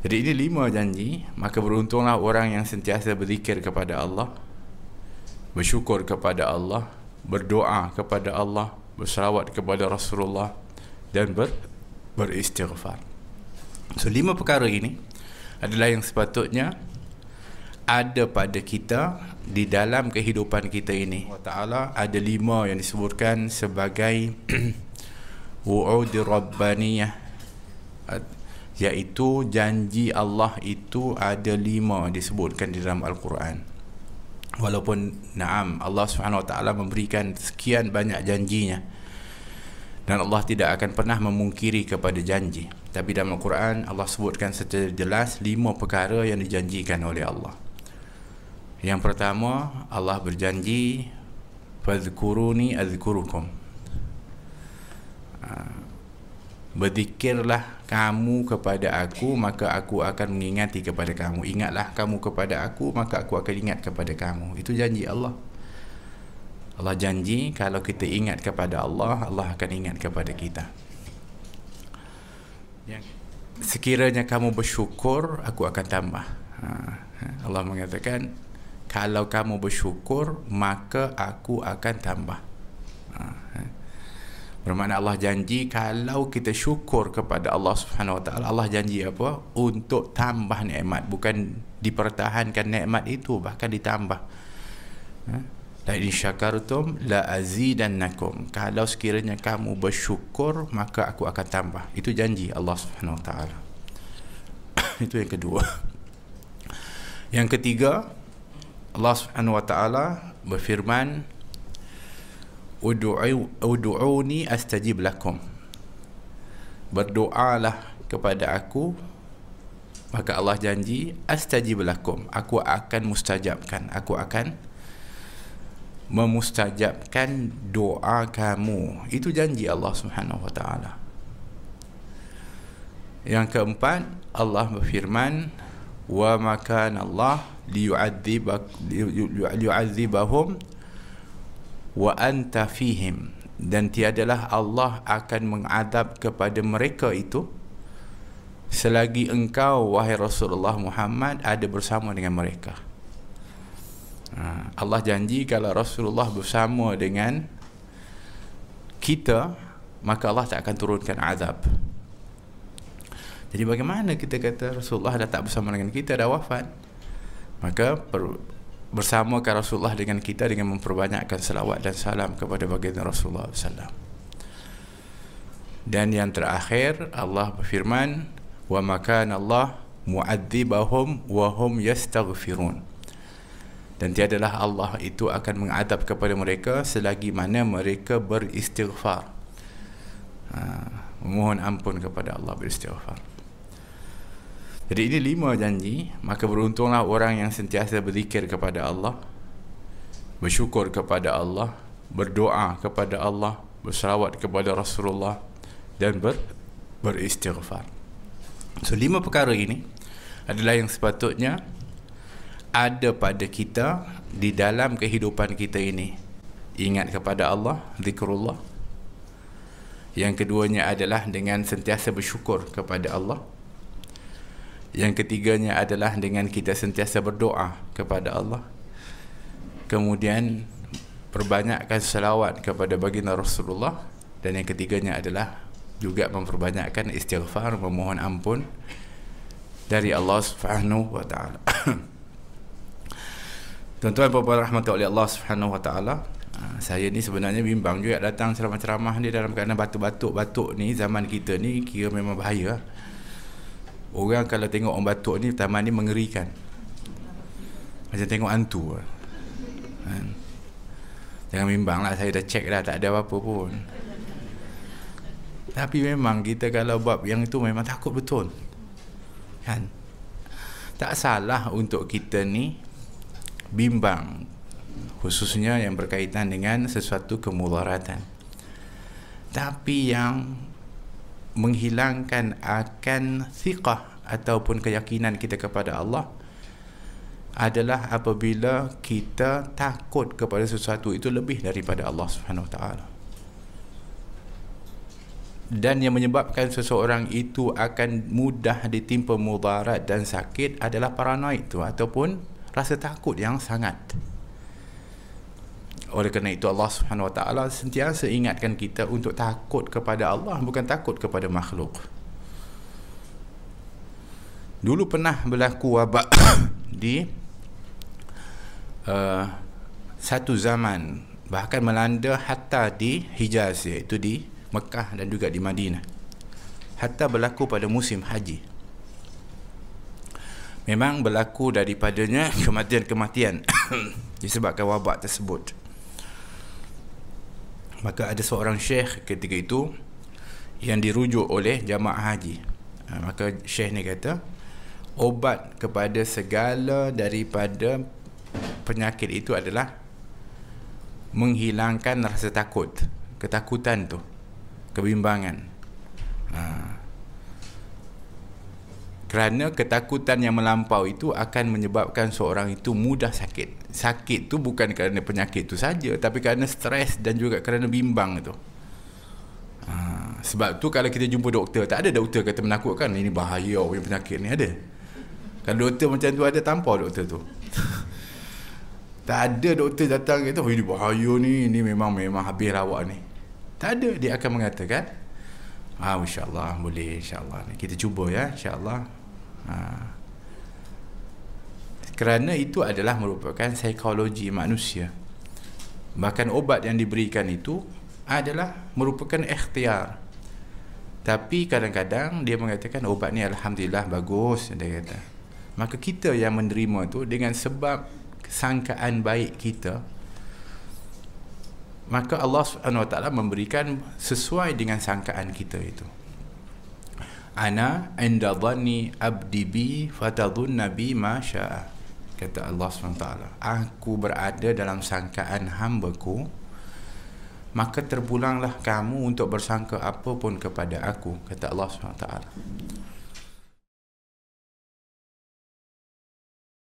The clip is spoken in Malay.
Jadi ini 5 janji. Maka beruntunglah orang yang sentiasa berzikir kepada Allah, bersyukur kepada Allah, berdoa kepada Allah, berselawat kepada Rasulullah, dan beristighfar. So 5 perkara ini adalah yang sepatutnya ada pada kita di dalam kehidupan kita ini. Allah Ta'ala ada 5 yang disebutkan sebagai wu'ud rabbaniyah, iaitu janji Allah itu ada 5 disebutkan di dalam Al-Quran. Walaupun Allah Subhanahu Wa Ta'ala memberikan sekian banyak janjinya, dan Allah tidak akan pernah memungkiri kepada janji, tapi dalam Al-Quran Allah sebutkan secara jelas 5 perkara yang dijanjikan oleh Allah. Yang pertama, Allah berjanji fadhkuruni azkurukum, berzikirlah kamu kepada aku, maka aku akan mengingati kepada kamu. Ingatlah kamu kepada aku, maka aku akan ingat kepada kamu. Itu janji Allah. Allah janji kalau kita ingat kepada Allah, Allah akan ingat kepada kita. Sekiranya kamu bersyukur, aku akan tambah. Allah mengatakan, kalau kamu bersyukur, maka aku akan tambah. Bermakna Allah janji kalau kita syukur kepada Allah Subhanahu Wa Ta'ala, Allah janji apa? Untuk tambah nikmat, bukan dipertahankan nikmat itu, bahkan ditambah. La in syakartum la azidannakum. Kalau sekiranya kamu bersyukur, maka aku akan tambah. Itu janji Allah Subhanahu Wa Ta'ala. Itu yang kedua. Yang ketiga, Allah Subhanahu Wa Ta'ala berfirman, Udu'uni astajib lakum. Berdoalah kepada aku, maka Allah janji astajib lakum, aku akan mustajabkan, aku akan memustajabkan doa kamu. Itu janji Allah Subhanahu Wa Ta'ala. Yang keempat, Allah berfirman, wa makan Allah liyu'adzibahum wa anta fihim, dan tiadalah Allah akan mengadab kepada mereka itu selagi engkau, wahai Rasulullah Muhammad, ada bersama dengan mereka. Allah janji kalau Rasulullah bersama dengan kita, maka Allah tak akan turunkan azab. Jadi bagaimana kita kata Rasulullah dah tak bersama dengan kita, dah wafat? Maka bersamakan Rasulullah dengan kita dengan memperbanyakkan salawat dan salam kepada baginda Rasulullah SAW. Dan yang terakhir, Allah berfirman, wa makan Allah mu'adzibahum wa hum yastaghfirun, dan tiadalah Allah itu akan mengadab kepada mereka selagi mana mereka beristighfar, memohon ampun kepada Allah, beristighfar. Jadi ini 5 janji. Maka beruntunglah orang yang sentiasa berzikir kepada Allah, bersyukur kepada Allah, berdoa kepada Allah, berselawat kepada Rasulullah, dan beristighfar. So 5 perkara ini adalah yang sepatutnya ada pada kita di dalam kehidupan kita ini. Ingat kepada Allah, zikrullah. Yang keduanya adalah dengan sentiasa bersyukur kepada Allah. Yang ketiganya adalah dengan kita sentiasa berdoa kepada Allah. Kemudian perbanyakkan selawat kepada baginda Rasulullah. Dan yang ketiganya adalah juga memperbanyakkan istighfar, memohon ampun dari Allah Subhanahu Wa Ta'ala. Tuan-tuan dan puan-puan rahmati oleh Allah Subhanahu Wa Ta'ala, saya ni sebenarnya bimbang juga datang ceramah-ceramah ni dalam keadaan batuk-batuk ni. Zaman kita ni kira memang bahaya. Orang kalau tengok orang batuk ni, taman ni mengerikan, macam tengok hantu. Jangan bimbang lah, saya dah check dah, tak ada apa-apa pun. Tapi memang kita kalau buat yang itu memang takut betul, kan? Tak salah untuk kita ni bimbang, khususnya yang berkaitan dengan sesuatu kemudaratan. Tapi yang menghilangkan akan thiqah ataupun keyakinan kita kepada Allah adalah apabila kita takut kepada sesuatu itu lebih daripada Allah Subhanahu Wa Ta'ala. dan yang menyebabkan seseorang itu akan mudah ditimpa mudarat dan sakit adalah paranoid tu, ataupun rasa takut yang sangat. Oleh kerana itu Allah Subhanahu Wa Taala sentiasa ingatkan kita untuk takut kepada Allah, bukan takut kepada makhluk. Dulu pernah berlaku wabak di satu zaman, bahkan melanda hatta di Hijaz, iaitu di Mekah dan juga di Madinah, hatta berlaku pada musim haji. Memang berlaku daripadanya kematian-kematian disebabkan wabak tersebut. Maka ada seorang syekh ketika itu yang dirujuk oleh jamaah haji. Maka syekh ni kata, obat kepada segala daripada penyakit itu adalah menghilangkan rasa takut, ketakutan tu, kebimbangan. Kerana ketakutan yang melampau itu akan menyebabkan seorang itu mudah sakit. Sakit tu bukan kerana penyakit tu saja, tapi kerana stres dan juga kerana bimbang tu. Sebab tu kalau kita jumpa doktor, tak ada doktor kata menakutkan, ini bahaya punya penyakit ni, ada? Kalau doktor macam tu ada, tanpa doktor tu. Tak ada doktor datang kata, ini bahaya ni, ini memang habis rawak ni. Tak ada. Dia akan mengatakan, insyaAllah boleh, insyaAllah. Kita cuba ya, insyaAllah. Kerana itu adalah merupakan psikologi manusia. Bahkan obat yang diberikan itu adalah merupakan ikhtiar. Tapi kadang-kadang dia mengatakan obat ni alhamdulillah bagus, dia kata. Maka kita yang menerima tu dengan sebab sangkaan baik kita, maka Allah Subhanahu Wa Taala memberikan sesuai dengan sangkaan kita itu. Ana inda dhanni abdi bi fatadhunna bi ma syaa, kata Allah SWT. Aku berada dalam sangkaan hamba-Ku, maka terpulanglah kamu untuk bersangka apa pun kepada aku, kata Allah SWT.